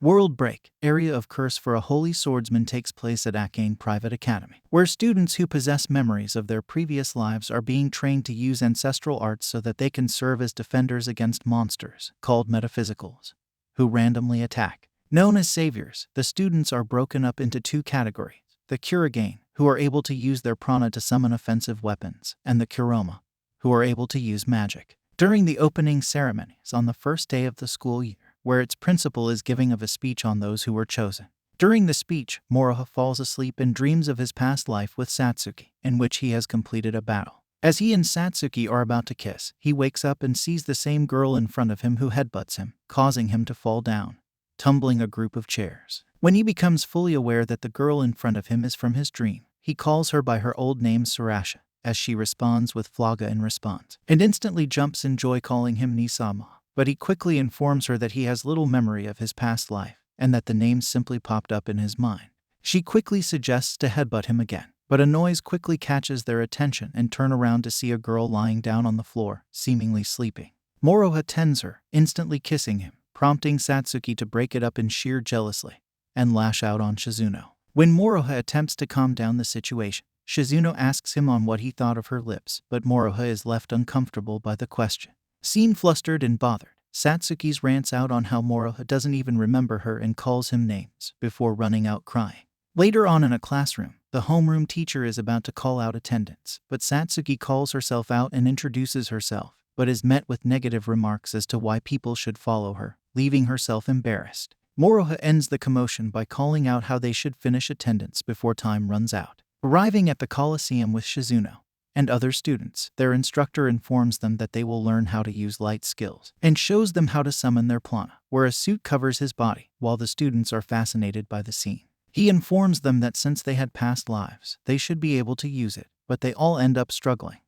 World Break, Area of Curse for a Holy Swordsman takes place at Arcane Private Academy, where students who possess memories of their previous lives are being trained to use ancestral arts so that they can serve as defenders against monsters, called Metaphysicals, who randomly attack. Known as saviors, the students are broken up into two categories: the Kurigane, who are able to use their prana to summon offensive weapons, and the Kuroma, who are able to use magic. During the opening ceremonies on the first day of the school year, where its principal is giving a speech on those who were chosen. During the speech, Moroha falls asleep and dreams of his past life with Satsuki, in which he has completed a battle. As he and Satsuki are about to kiss, he wakes up and sees the same girl in front of him who headbutts him, causing him to fall down, tumbling a group of chairs. When he becomes fully aware that the girl in front of him is from his dream, he calls her by her old name Surasha, as she responds with Flaga in response, and instantly jumps in joy calling him Nisama. But he quickly informs her that he has little memory of his past life, and that the name simply popped up in his mind. She quickly suggests to headbutt him again, but a noise quickly catches their attention and turn around to see a girl lying down on the floor, seemingly sleeping. Moroha tends her, instantly kissing him, prompting Satsuki to break it up in sheer jealousy and lash out on Shizuno. When Moroha attempts to calm down the situation, Shizuno asks him on what he thought of her lips, but Moroha is left uncomfortable by the question. Seen flustered and bothered, Satsuki rants out on how Moroha doesn't even remember her and calls him names, before running out crying. Later on in a classroom, the homeroom teacher is about to call out attendance, but Satsuki calls herself out and introduces herself, but is met with negative remarks as to why people should follow her, leaving herself embarrassed. Moroha ends the commotion by calling out how they should finish attendance before time runs out. Arriving at the Coliseum with Shizuno and other students, their instructor informs them that they will learn how to use light skills and shows them how to summon their prana, where a suit covers his body, while the students are fascinated by the scene. He informs them that since they had past lives, they should be able to use it, but they all end up struggling,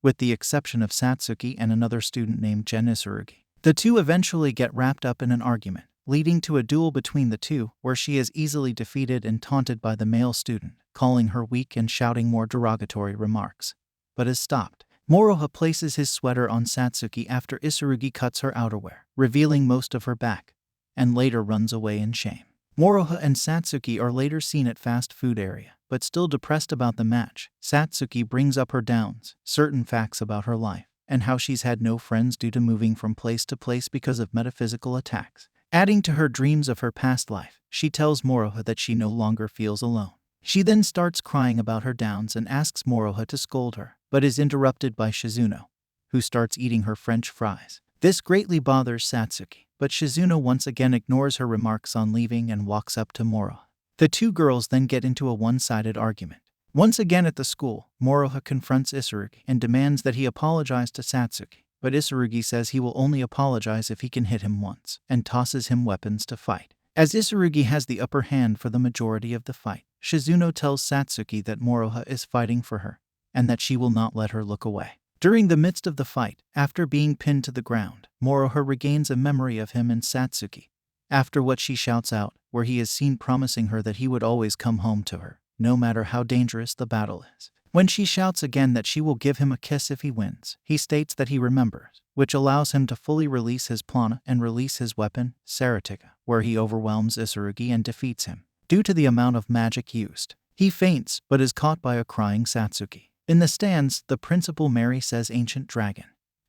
with the exception of Satsuki and another student named Gen Isurugi. The two eventually get wrapped up in an argument, leading to a duel between the two, where she is easily defeated and taunted by the male student, calling her weak and shouting more derogatory remarks, but is stopped. Moroha places his sweater on Satsuki after Isurugi cuts her outerwear, revealing most of her back, and later runs away in shame. Moroha and Satsuki are later seen at fast food area, but still depressed about the match. Satsuki brings up her downs, certain facts about her life, and how she's had no friends due to moving from place to place because of metaphysical attacks. Adding to her dreams of her past life, she tells Moroha that she no longer feels alone. She then starts crying about her downs and asks Moroha to scold her, but is interrupted by Shizuno, who starts eating her French fries. This greatly bothers Satsuki, but Shizuno once again ignores her remarks on leaving and walks up to Moroha. The two girls then get into a one-sided argument. Once again at the school, Moroha confronts Isurugi and demands that he apologize to Satsuki, but Isurugi says he will only apologize if he can hit him once, and tosses him weapons to fight. As Isurugi has the upper hand for the majority of the fight, Shizuno tells Satsuki that Moroha is fighting for her, and that she will not let her look away. During the midst of the fight, after being pinned to the ground, Moroha regains a memory of him and Satsuki, after what she shouts out, where he is seen promising her that he would always come home to her, no matter how dangerous the battle is. When she shouts again that she will give him a kiss if he wins, he states that he remembers, which allows him to fully release his prana and release his weapon, Saratika, where he overwhelms Isurugi and defeats him. Due to the amount of magic used, he faints, but is caught by a crying Satsuki. In the stands, the principal Mary says Ancient Dragon,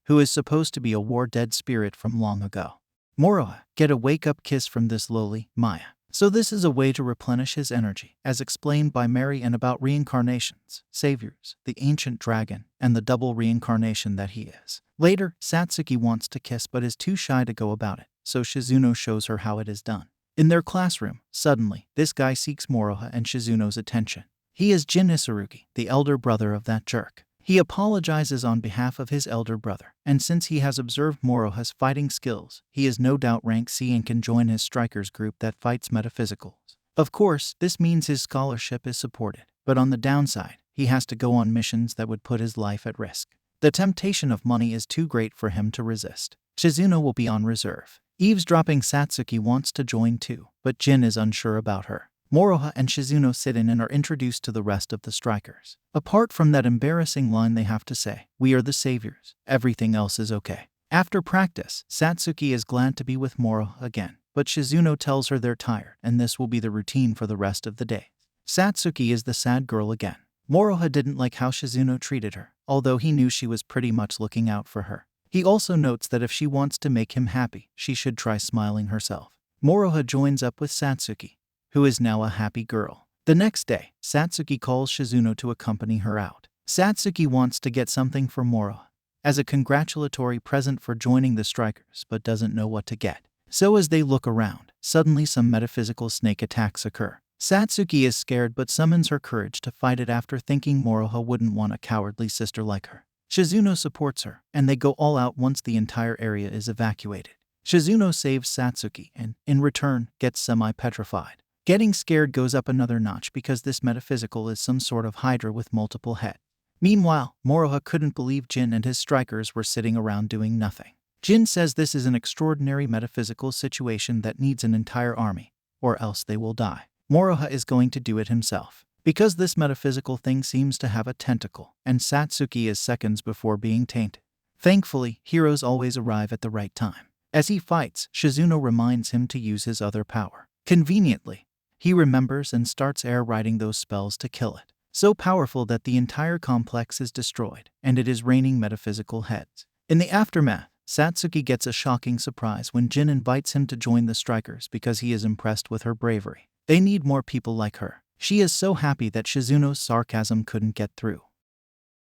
who is supposed to be a war-dead spirit from long ago. Moroha, get a wake-up kiss from this lowly Maya. So this is a way to replenish his energy, as explained by Mary, and about reincarnations, saviors, the ancient dragon, and the double reincarnation that he is. Later, Satsuki wants to kiss but is too shy to go about it, so Shizuno shows her how it is done. In their classroom, suddenly, this guy seeks Moroha and Shizuno's attention. He is Jin Isurugi, the elder brother of that jerk. He apologizes on behalf of his elder brother, and since he has observed Moroha's fighting skills, he is no doubt rank C and can join his strikers group that fights Metaphysicals. Of course, this means his scholarship is supported, but on the downside, he has to go on missions that would put his life at risk. The temptation of money is too great for him to resist. Shizuno will be on reserve. Eavesdropping Satsuki wants to join too, but Jin is unsure about her. Moroha and Shizuno sit in and are introduced to the rest of the strikers. Apart from that embarrassing line they have to say, "We are the saviors, everything else is okay." After practice, Satsuki is glad to be with Moroha again, but Shizuno tells her they're tired and this will be the routine for the rest of the day. Satsuki is the sad girl again. Moroha didn't like how Shizuno treated her, although he knew she was pretty much looking out for her. He also notes that if she wants to make him happy, she should try smiling herself. Moroha joins up with Satsuki, who is now a happy girl. The next day, Satsuki calls Shizuno to accompany her out. Satsuki wants to get something for Moroha as a congratulatory present for joining the strikers, but doesn't know what to get. So as they look around, suddenly some metaphysical snake attacks occur. Satsuki is scared but summons her courage to fight it after thinking Moroha wouldn't want a cowardly sister like her. Shizuno supports her, and they go all out once the entire area is evacuated. Shizuno saves Satsuki and, in return, gets semi-petrified. Getting scared goes up another notch because this metaphysical is some sort of hydra with multiple heads. Meanwhile, Moroha couldn't believe Jin and his strikers were sitting around doing nothing. Jin says this is an extraordinary metaphysical situation that needs an entire army, or else they will die. Moroha is going to do it himself, because this metaphysical thing seems to have a tentacle, and Satsuki is seconds before being tainted. Thankfully, heroes always arrive at the right time. As he fights, Shizuno reminds him to use his other power. Conveniently, he remembers and starts air-writing those spells to kill it. So powerful that the entire complex is destroyed, and it is raining metaphysical heads. In the aftermath, Satsuki gets a shocking surprise when Jin invites him to join the strikers because he is impressed with her bravery. They need more people like her. She is so happy that Shizuno's sarcasm couldn't get through.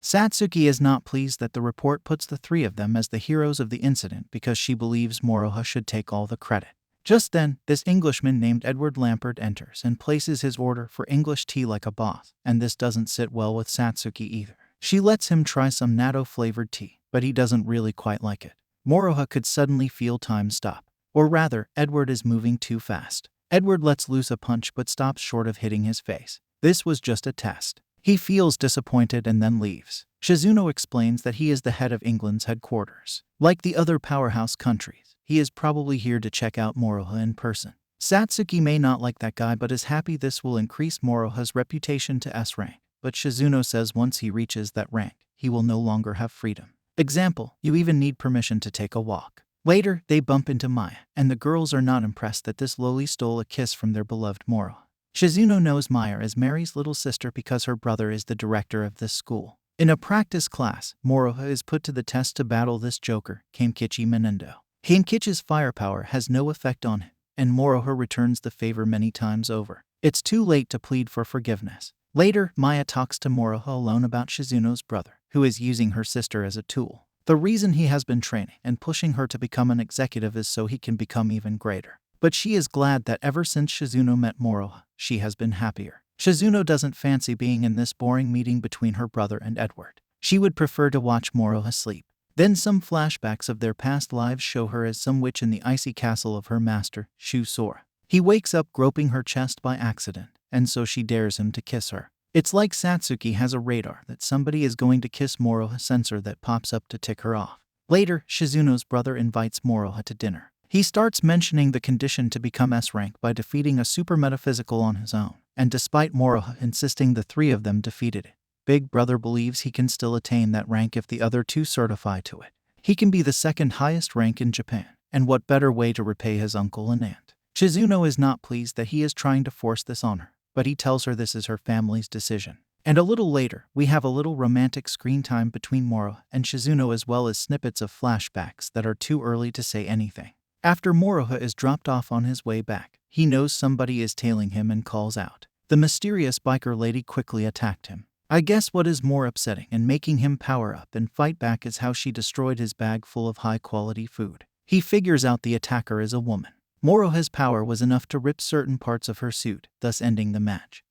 Satsuki is not pleased that the report puts the three of them as the heroes of the incident because she believes Moroha should take all the credit. Just then, this Englishman named Edward Lampert enters and places his order for English tea like a boss, and this doesn't sit well with Satsuki either. She lets him try some natto-flavored tea, but he doesn't really quite like it. Moroha could suddenly feel time stop. Or rather, Edward is moving too fast. Edward lets loose a punch but stops short of hitting his face. This was just a test. He feels disappointed and then leaves. Shizuno explains that he is the head of England's headquarters. Like the other powerhouse countries, he is probably here to check out Moroha in person. Satsuki may not like that guy but is happy this will increase Moroha's reputation to S rank. But Shizuno says once he reaches that rank, he will no longer have freedom. Example, you even need permission to take a walk. Later, they bump into Maya, and the girls are not impressed that this loli stole a kiss from their beloved Moroha. Shizuno knows Maya as Mary's little sister because her brother is the director of this school. In a practice class, Moroha is put to the test to battle this joker, Kamekichi Menendo. Kamekichi's firepower has no effect on him, and Moroha returns the favor many times over. It's too late to plead for forgiveness. Later, Maya talks to Moroha alone about Shizuno's brother, who is using her sister as a tool. The reason he has been training and pushing her to become an executive is so he can become even greater. But she is glad that ever since Shizuno met Moroha, she has been happier. Shizuno doesn't fancy being in this boring meeting between her brother and Edward. She would prefer to watch Moroha sleep. Then some flashbacks of their past lives show her as some witch in the icy castle of her master, Shu Sora. He wakes up groping her chest by accident, and so she dares him to kiss her. It's like Satsuki has a radar that somebody is going to kiss Moroha sensor that pops up to tick her off. Later, Shizuno's brother invites Moroha to dinner. He starts mentioning the condition to become S rank by defeating a super metaphysical on his own, and despite Moroha insisting the three of them defeated it, Big Brother believes he can still attain that rank if the other two certify to it. He can be the second highest rank in Japan, and what better way to repay his uncle and aunt? Shizuno is not pleased that he is trying to force this on her, but he tells her this is her family's decision. And a little later, we have a little romantic screen time between Moroha and Shizuno as well as snippets of flashbacks that are too early to say anything. After Moroha is dropped off on his way back, he knows somebody is tailing him and calls out. The mysterious biker lady quickly attacked him. I guess what is more upsetting and making him power up and fight back is how she destroyed his bag full of high-quality food. He figures out the attacker is a woman. Moroha's power was enough to rip certain parts of her suit, thus ending the match.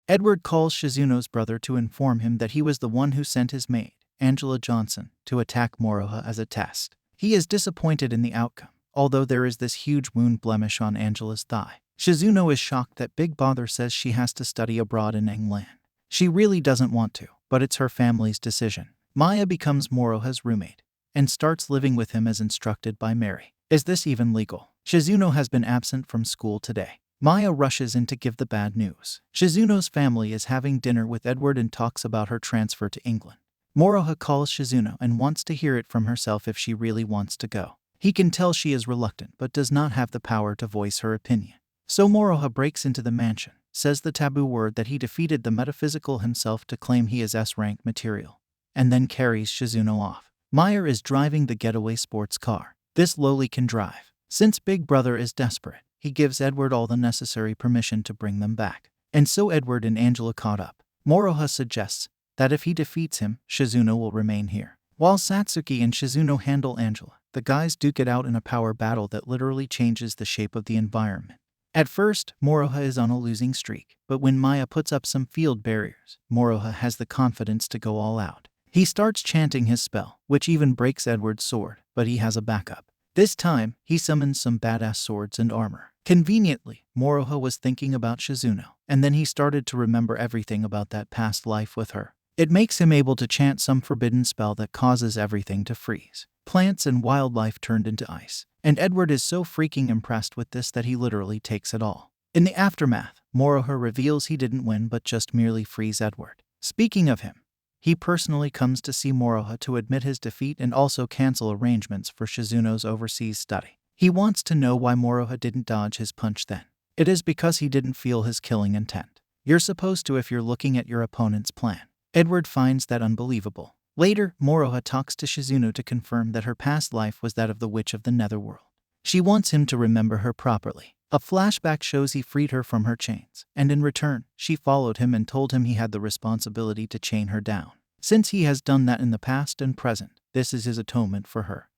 Edward calls Shizuno's brother to inform him that he was the one who sent his maid, Angela Johnson, to attack Moroha as a test. He is disappointed in the outcome, although there is this huge wound blemish on Angela's thigh. Shizuno is shocked that Big Brother says she has to study abroad in England. She really doesn't want to, but it's her family's decision. Maya becomes Moroha's roommate and starts living with him as instructed by Mary. Is this even legal? Shizuno has been absent from school today. Maya rushes in to give the bad news. Shizuno's family is having dinner with Edward and talks about her transfer to England. Moroha calls Shizuno and wants to hear it from herself if she really wants to go. He can tell she is reluctant but does not have the power to voice her opinion. So Moroha breaks into the mansion, says the taboo word that he defeated the metaphysical himself to claim he is S-rank material, and then carries Shizuno off. Meyer is driving the getaway sports car. This lowly can drive. Since Big Brother is desperate, he gives Edward all the necessary permission to bring them back. And so Edward and Angela caught up. Moroha suggests that if he defeats him, Shizuno will remain here. While Satsuki and Shizuno handle Angela, the guys duke it out in a power battle that literally changes the shape of the environment. At first, Moroha is on a losing streak, but when Maya puts up some field barriers, Moroha has the confidence to go all out. He starts chanting his spell, which even breaks Edward's sword, but he has a backup. This time, he summons some badass swords and armor. Conveniently, Moroha was thinking about Shizuno, and then he started to remember everything about that past life with her. It makes him able to chant some forbidden spell that causes everything to freeze. Plants and wildlife turned into ice, and Edward is so freaking impressed with this that he literally takes it all. In the aftermath, Moroha reveals he didn't win but just merely freeze Edward. Speaking of him, he personally comes to see Moroha to admit his defeat and also cancel arrangements for Shizuno's overseas study. He wants to know why Moroha didn't dodge his punch then. It is because he didn't feel his killing intent. You're supposed to if you're looking at your opponent's plan. Edward finds that unbelievable. Later, Moroha talks to Shizuno to confirm that her past life was that of the Witch of the Netherworld. She wants him to remember her properly. A flashback shows he freed her from her chains, and in return, she followed him and told him he had the responsibility to chain her down. Since he has done that in the past and present, this is his atonement for her.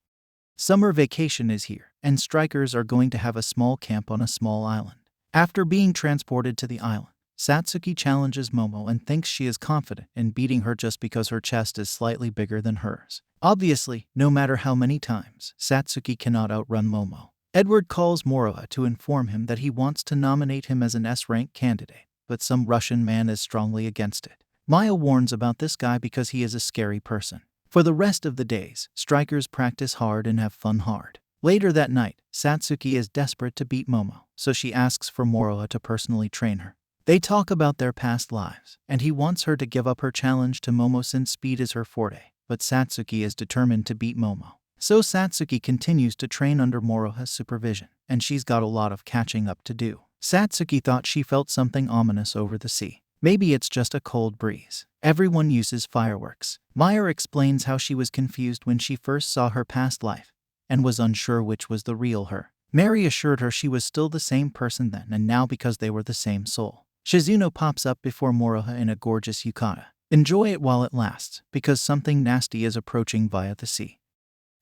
Summer vacation is here, and strikers are going to have a small camp on a small island. After being transported to the island, Satsuki challenges Momo and thinks she is confident in beating her just because her chest is slightly bigger than hers. Obviously, no matter how many times, Satsuki cannot outrun Momo. Edward calls Moroha to inform him that he wants to nominate him as an S-rank candidate, but some Russian man is strongly against it. Maya warns about this guy because he is a scary person. For the rest of the days, strikers practice hard and have fun hard. Later that night, Satsuki is desperate to beat Momo, so she asks for Moroha to personally train her. They talk about their past lives, and he wants her to give up her challenge to Momo since speed is her forte, but Satsuki is determined to beat Momo. So Satsuki continues to train under Moroha's supervision, and she's got a lot of catching up to do. Satsuki thought she felt something ominous over the sea. Maybe it's just a cold breeze. Everyone uses fireworks. Meyer explains how she was confused when she first saw her past life, and was unsure which was the real her. Mary assured her she was still the same person then and now because they were the same soul. Shizuno pops up before Moroha in a gorgeous yukata. Enjoy it while it lasts, because something nasty is approaching via the sea.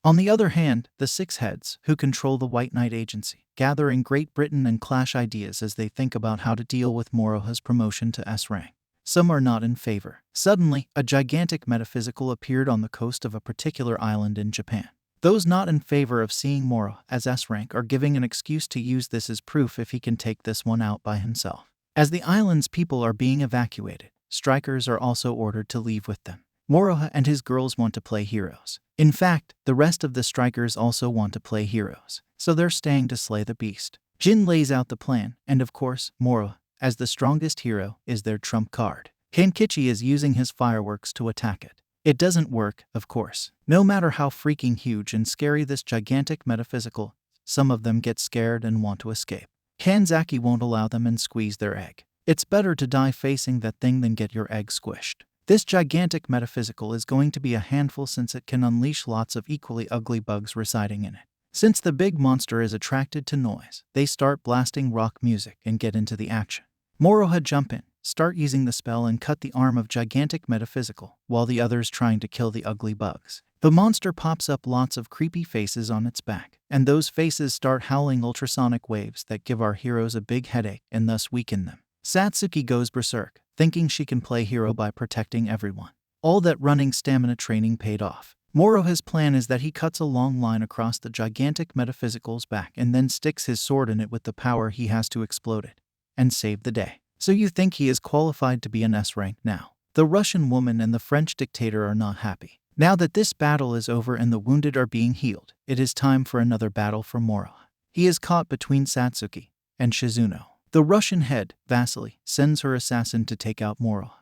On the other hand, the Six Heads, who control the White Knight Agency, gather in Great Britain and clash ideas as they think about how to deal with Moroha's promotion to S-rank. Some are not in favor. Suddenly, a gigantic metaphysical appeared on the coast of a particular island in Japan. Those not in favor of seeing Moroha as S-rank are giving an excuse to use this as proof if he can take this one out by himself. As the island's people are being evacuated, strikers are also ordered to leave with them. Moroha and his girls want to play heroes. In fact, the rest of the strikers also want to play heroes, so they're staying to slay the beast. Jin lays out the plan, and of course, Moroha, as the strongest hero, is their trump card. Kenkichi is using his fireworks to attack it. It doesn't work, of course. No matter how freaking huge and scary this gigantic metaphysical, some of them get scared and want to escape. Kanzaki won't allow them and squeeze their egg. It's better to die facing that thing than get your egg squished. This gigantic metaphysical is going to be a handful since it can unleash lots of equally ugly bugs residing in it. Since the big monster is attracted to noise, they start blasting rock music and get into the action. Moroha jump in, start using the spell and cut the arm of gigantic metaphysical, while the others trying to kill the ugly bugs. The monster pops up lots of creepy faces on its back, and those faces start howling ultrasonic waves that give our heroes a big headache and thus weaken them. Satsuki goes berserk, thinking she can play hero by protecting everyone. All that running stamina training paid off. Moroha's plan is that he cuts a long line across the gigantic metaphysical's back and then sticks his sword in it with the power he has to explode it, and save the day. So you think he is qualified to be an S-rank now? The Russian woman and the French dictator are not happy. Now that this battle is over and the wounded are being healed, it is time for another battle for Moroha. He is caught between Satsuki and Shizuno. The Russian head, Vasily, sends her assassin to take out Moroha.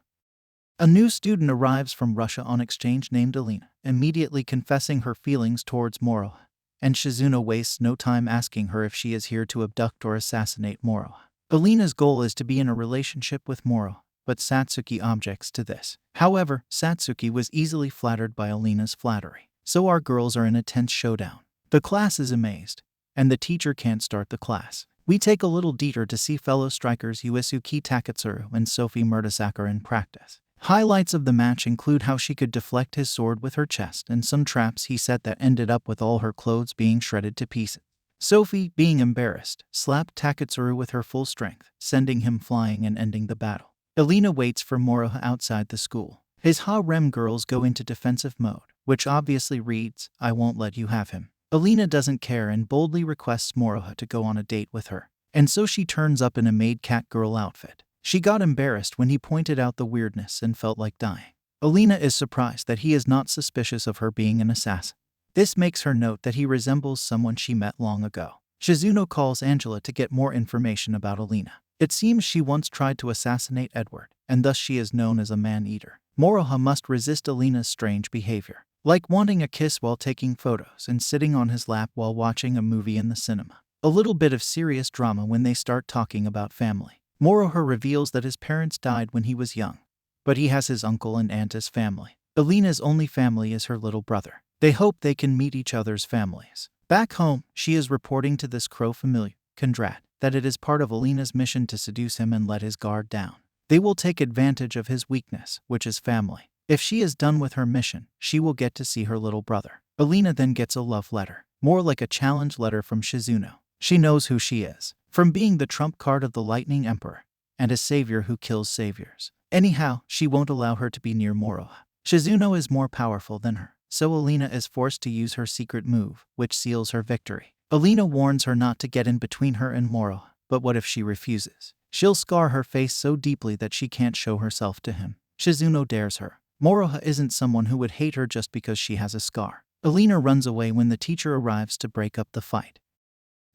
A new student arrives from Russia on exchange named Alina, immediately confessing her feelings towards Moroha. and Shizuno wastes no time asking her if she is here to abduct or assassinate Moroha. Alina's goal is to be in a relationship with Moroha, but Satsuki objects to this. However, Satsuki was easily flattered by Alina's flattery, so our girls are in a tense showdown. The class is amazed, and the teacher can't start the class. We take a little detour to see fellow strikers Uesugi Takatsuru and Sophie Murtasaka in practice. Highlights of the match include how she could deflect his sword with her chest and some traps he set that ended up with all her clothes being shredded to pieces. Sophie, being embarrassed, slapped Takatsuru with her full strength, sending him flying and ending the battle. Alina waits for Moroha outside the school. His harem girls go into defensive mode, which obviously reads, "I won't let you have him." Alina doesn't care and boldly requests Moroha to go on a date with her, and so she turns up in a maid cat girl outfit. She got embarrassed when he pointed out the weirdness and felt like dying. Alina is surprised that he is not suspicious of her being an assassin. This makes her note that he resembles someone she met long ago. Shizuno calls Angela to get more information about Alina. It seems she once tried to assassinate Edward, and thus she is known as a man-eater. Moroha must resist Alina's strange behavior, like wanting a kiss while taking photos and sitting on his lap while watching a movie in the cinema. A little bit of serious drama when they start talking about family. Moroha reveals that his parents died when he was young, but he has his uncle and aunt as family. Alina's only family is her little brother. They hope they can meet each other's families. Back home, she is reporting to this crow familiar, Kondrat, that it is part of Alina's mission to seduce him and let his guard down. They will take advantage of his weakness, which is family. If she is done with her mission, she will get to see her little brother. Alina then gets a love letter, more like a challenge letter from Shizuno. She knows who she is, from being the trump card of the Lightning Emperor, and a savior who kills saviors. Anyhow, she won't allow her to be near Moroha. Shizuno is more powerful than her, so Alina is forced to use her secret move, which seals her victory. Alina warns her not to get in between her and Moroha, but what if she refuses? She'll scar her face so deeply that she can't show herself to him. Shizuno dares her. Moroha isn't someone who would hate her just because she has a scar. Alina runs away when the teacher arrives to break up the fight.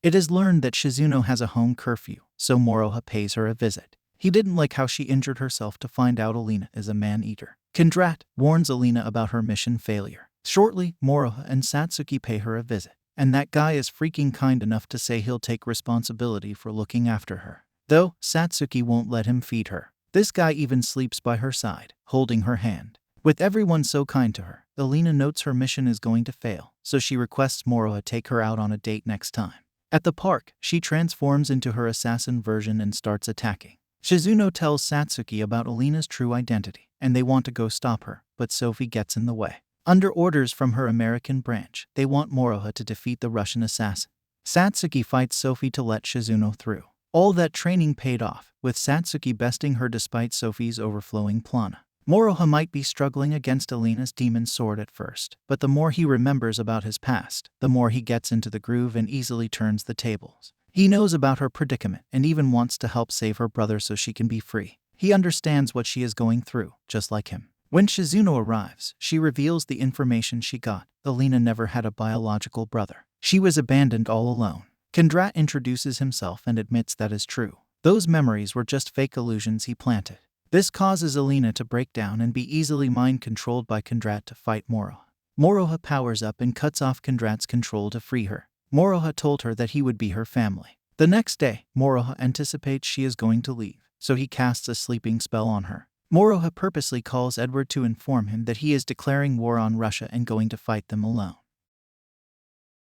It is learned that Shizuno has a home curfew, so Moroha pays her a visit. He didn't like how she injured herself to find out Alina is a man-eater. Kondrat warns Alina about her mission failure. Shortly, Moroha and Satsuki pay her a visit, and that guy is freaking kind enough to say he'll take responsibility for looking after her. Though, Satsuki won't let him feed her. This guy even sleeps by her side, holding her hand. With everyone so kind to her, Alina notes her mission is going to fail, so she requests Moroha take her out on a date next time. At the park, she transforms into her assassin version and starts attacking. Shizuno tells Satsuki about Alina's true identity, and they want to go stop her, but Sophie gets in the way. Under orders from her American branch, they want Moroha to defeat the Russian assassin. Satsuki fights Sophie to let Shizuno through. All that training paid off, with Satsuki besting her despite Sophie's overflowing plana. Moroha might be struggling against Alina's demon sword at first, but the more he remembers about his past, the more he gets into the groove and easily turns the tables. He knows about her predicament and even wants to help save her brother so she can be free. He understands what she is going through, just like him. When Shizuno arrives, she reveals the information she got. Alina never had a biological brother. She was abandoned all alone. Kondrat introduces himself and admits that is true. Those memories were just fake illusions he planted. This causes Alina to break down and be easily mind-controlled by Kondrat to fight Moroha. Moroha powers up and cuts off Kondrat's control to free her. Moroha told her that he would be her family. The next day, Moroha anticipates she is going to leave, so he casts a sleeping spell on her. Moroha purposely calls Edward to inform him that he is declaring war on Russia and going to fight them alone.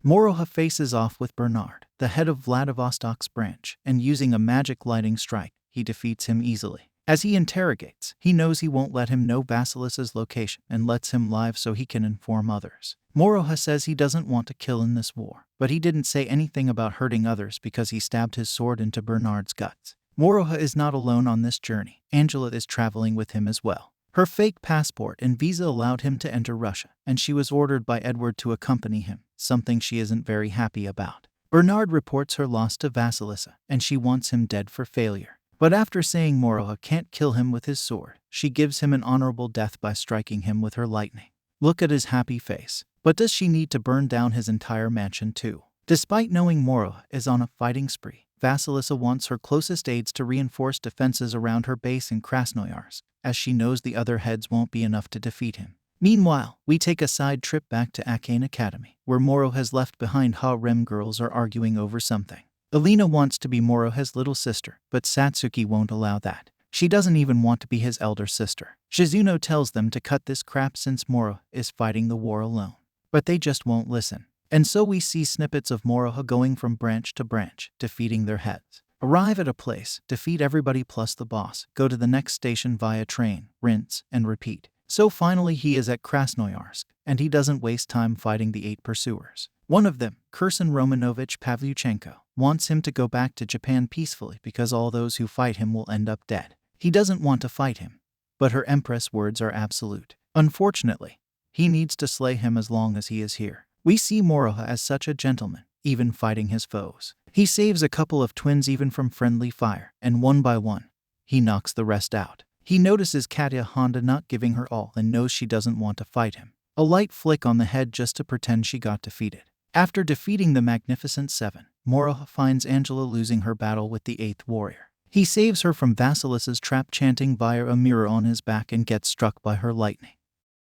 Moroha faces off with Bernard, the head of Vladivostok's branch, and using a magic lighting strike, he defeats him easily. As he interrogates, he knows he won't let him know Vasilis's location and lets him live so he can inform others. Moroha says he doesn't want to kill in this war, but he didn't say anything about hurting others because he stabbed his sword into Bernard's guts. Moroha is not alone on this journey. Angela is traveling with him as well. Her fake passport and visa allowed him to enter Russia, and she was ordered by Edward to accompany him, something she isn't very happy about. Bernard reports her loss to Vasilisa, and she wants him dead for failure. But after saying Moroha can't kill him with his sword, she gives him an honorable death by striking him with her lightning. Look at his happy face. But does she need to burn down his entire mansion too? Despite knowing Moroha is on a fighting spree, Vasilisa wants her closest aides to reinforce defenses around her base in Krasnoyarsk, as she knows the other heads won't be enough to defeat him. Meanwhile, we take a side trip back to Arcane Academy, where Moro has left behind. Harem girls are arguing over something. Alina wants to be Moroha's little sister, but Satsuki won't allow that. She doesn't even want to be his elder sister. Shizuno tells them to cut this crap since Moroha is fighting the war alone. But they just won't listen. And so we see snippets of Moroha going from branch to branch, defeating their heads. Arrive at a place, defeat everybody plus the boss, go to the next station via train, rinse, and repeat. So finally he is at Krasnoyarsk, and he doesn't waste time fighting the 8 pursuers. One of them, Kursin Romanovich Pavlyuchenko, wants him to go back to Japan peacefully because all those who fight him will end up dead. He doesn't want to fight him, but her empress words are absolute. Unfortunately, he needs to slay him as long as he is here. We see Moroha as such a gentleman, even fighting his foes. He saves a couple of twins even from friendly fire, and one by one, he knocks the rest out. He notices Katya Honda not giving her all and knows she doesn't want to fight him. A light flick on the head just to pretend she got defeated. After defeating the Magnificent Seven, Moroha finds Angela losing her battle with the 8th warrior. He saves her from Vasilis's trap chanting via a mirror on his back and gets struck by her lightning.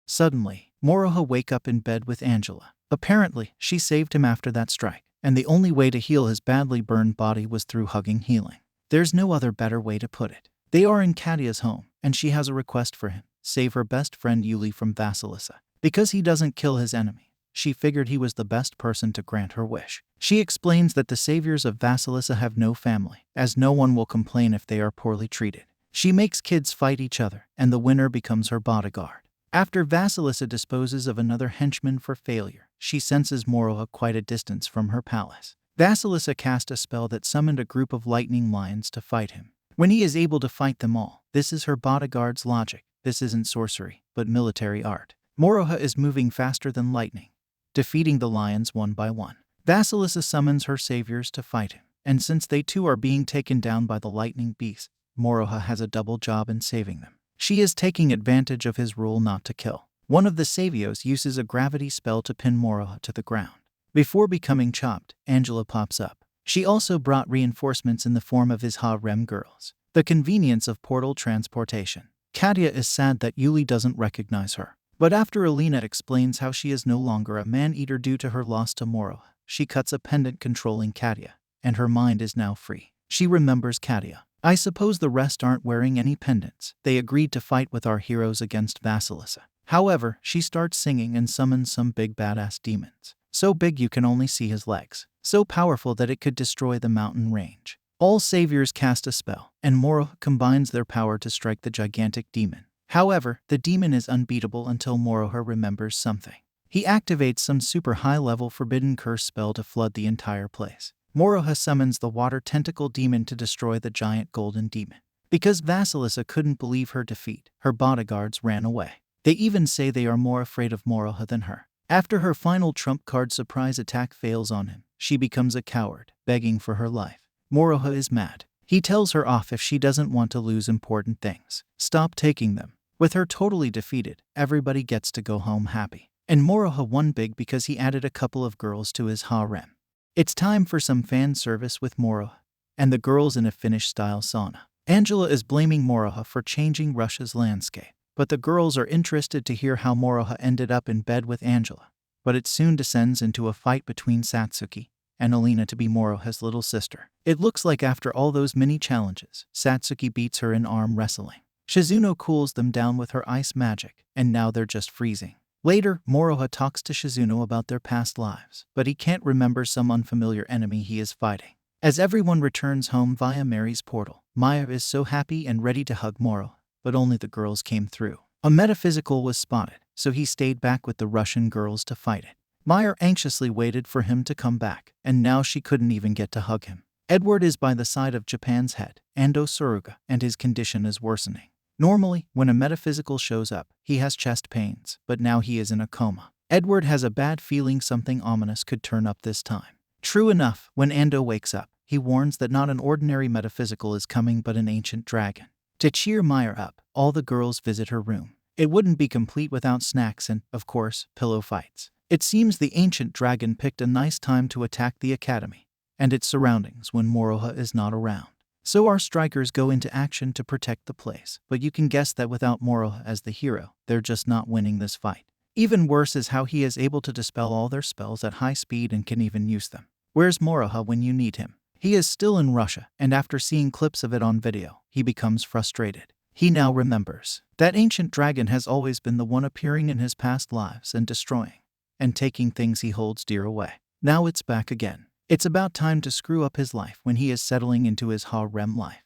Suddenly, Moroha wakes up in bed with Angela. Apparently, she saved him after that strike, and the only way to heal his badly burned body was through hugging healing. There's no other better way to put it. They are in Katya's home, and she has a request for him. Save her best friend Yuli from Vasilisa. Because he doesn't kill his enemy, she figured he was the best person to grant her wish. She explains that the saviors of Vasilisa have no family, as no one will complain if they are poorly treated. She makes kids fight each other, and the winner becomes her bodyguard. After Vasilisa disposes of another henchman for failure, she senses Moroha quite a distance from her palace. Vasilisa cast a spell that summoned a group of lightning lions to fight him. When he is able to fight them all, this is her bodyguard's logic. This isn't sorcery, but military art. Moroha is moving faster than lightning, defeating the lions one by one. Vasilisa summons her saviors to fight him, and since they too are being taken down by the lightning beast, Moroha has a double job in saving them. She is taking advantage of his rule not to kill. One of the saviors uses a gravity spell to pin Moroha to the ground. Before becoming chopped, Angela pops up. She also brought reinforcements in the form of his harem girls. The convenience of portal transportation. Katya is sad that Yuli doesn't recognize her. But after Alina explains how she is no longer a man-eater due to her loss to Moroha, she cuts a pendant controlling Katya, and her mind is now free. She remembers Katya. I suppose the rest aren't wearing any pendants. They agreed to fight with our heroes against Vasilisa. However, she starts singing and summons some big badass demons. So big you can only see his legs. So powerful that it could destroy the mountain range. All saviors cast a spell, and Moroha combines their power to strike the gigantic demon. However, the demon is unbeatable until Moroha remembers something. He activates some super high-level forbidden curse spell to flood the entire place. Moroha summons the water tentacle demon to destroy the giant golden demon. Because Vasilisa couldn't believe her defeat, her bodyguards ran away. They even say they are more afraid of Moroha than her. After her final trump card surprise attack fails on him, she becomes a coward, begging for her life. Moroha is mad. He tells her off if she doesn't want to lose important things. Stop taking them. With her totally defeated, everybody gets to go home happy. And Moroha won big because he added a couple of girls to his harem. It's time for some fan service with Moroha and the girls in a Finnish-style sauna. Angela is blaming Moroha for changing Russia's landscape, but the girls are interested to hear how Moroha ended up in bed with Angela. But it soon descends into a fight between Satsuki and Alina to be Moroha's little sister. It looks like after all those mini challenges, Satsuki beats her in arm wrestling. Shizuno cools them down with her ice magic, and now they're just freezing. Later, Moroha talks to Shizuno about their past lives, but he can't remember some unfamiliar enemy he is fighting. As everyone returns home via Mary's portal, Maya is so happy and ready to hug Moroha, but only the girls came through. A metaphysical was spotted, so he stayed back with the Russian girls to fight it. Maya anxiously waited for him to come back, and now she couldn't even get to hug him. Edward is by the side of Japan's head, Ando Suruga, and his condition is worsening. Normally, when a metaphysical shows up, he has chest pains, but now he is in a coma. Edward has a bad feeling something ominous could turn up this time. True enough, when Ando wakes up, he warns that not an ordinary metaphysical is coming but an ancient dragon. To cheer Maya up, all the girls visit her room. It wouldn't be complete without snacks and, of course, pillow fights. It seems the ancient dragon picked a nice time to attack the academy and its surroundings when Moroha is not around. So our strikers go into action to protect the place, but you can guess that without Moroha as the hero, they're just not winning this fight. Even worse is how he is able to dispel all their spells at high speed and can even use them. Where's Moroha when you need him? He is still in Russia, and after seeing clips of it on video, he becomes frustrated. He now remembers that ancient dragon has always been the one appearing in his past lives and destroying and taking things he holds dear away. Now it's back again. It's about time to screw up his life when he is settling into his harem life.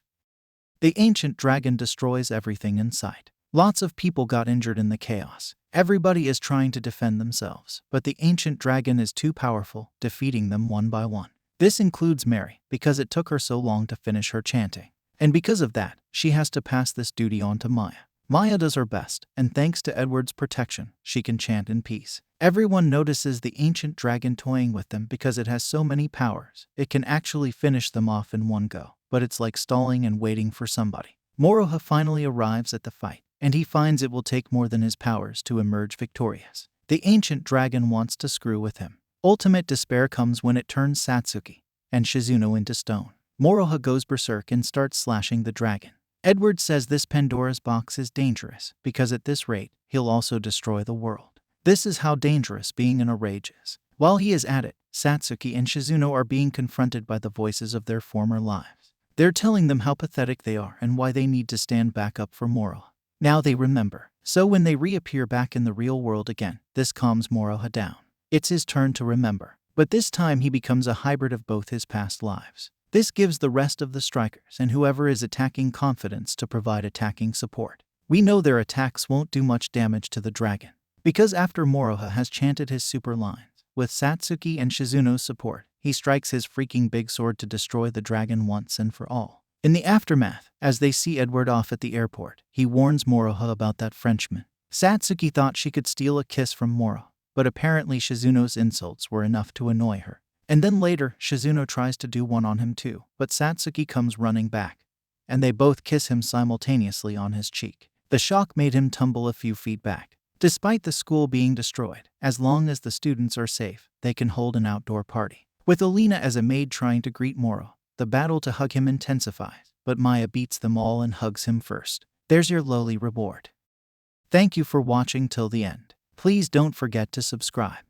The ancient dragon destroys everything in sight. Lots of people got injured in the chaos. Everybody is trying to defend themselves, but the ancient dragon is too powerful, defeating them one by one. This includes Mary, because it took her so long to finish her chanting. And because of that, she has to pass this duty on to Maya. Maya does her best, and thanks to Edward's protection, she can chant in peace. Everyone notices the ancient dragon toying with them because it has so many powers. It can actually finish them off in one go, but it's like stalling and waiting for somebody. Moroha finally arrives at the fight, and he finds it will take more than his powers to emerge victorious. The ancient dragon wants to screw with him. Ultimate despair comes when it turns Satsuki and Shizuno into stone. Moroha goes berserk and starts slashing the dragon. Edward says this Pandora's box is dangerous because at this rate, he'll also destroy the world. This is how dangerous being in a rage is. While he is at it, Satsuki and Shizuno are being confronted by the voices of their former lives. They're telling them how pathetic they are and why they need to stand back up for Moroha. Now they remember. So when they reappear back in the real world again, this calms Moroha down. It's his turn to remember. But this time he becomes a hybrid of both his past lives. This gives the rest of the strikers and whoever is attacking confidence to provide attacking support. We know their attacks won't do much damage to the dragon, because after Moroha has chanted his super lines, with Satsuki and Shizuno's support, he strikes his freaking big sword to destroy the dragon once and for all. In the aftermath, as they see Edward off at the airport, he warns Moroha about that Frenchman. Satsuki thought she could steal a kiss from Moroha, but apparently Shizuno's insults were enough to annoy her. And then later, Shizuno tries to do one on him too, but Satsuki comes running back, and they both kiss him simultaneously on his cheek. The shock made him tumble a few feet back. Despite the school being destroyed, as long as the students are safe, they can hold an outdoor party. With Alina as a maid trying to greet Moro, the battle to hug him intensifies, but Maya beats them all and hugs him first. There's your lowly reward. Thank you for watching till the end. Please don't forget to subscribe.